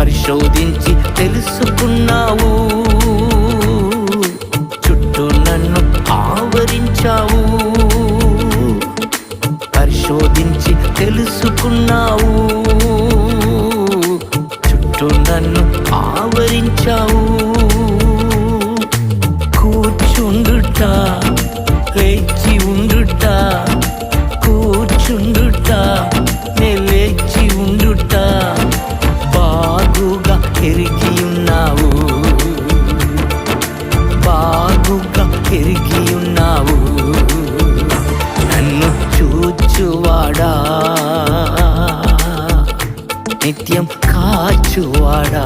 పరిశోధించి తెలుసుకున్నావు, చుట్టూ నన్ను ఆవరించావు. పరిశోధించి తెలుసుకున్నావు, చుట్టూ నన్ను ఆవరించావు. కూర్చుండుట, లేచి ఉండుట, కూర్చుండుట, లేచి ఉండుట బాగుగా ఎరిగి ఉన్నావు, బాగుగా ఎరిగి ఉన్నావు. నన్ను చూచువాడా, నిత్యం కాచువాడా,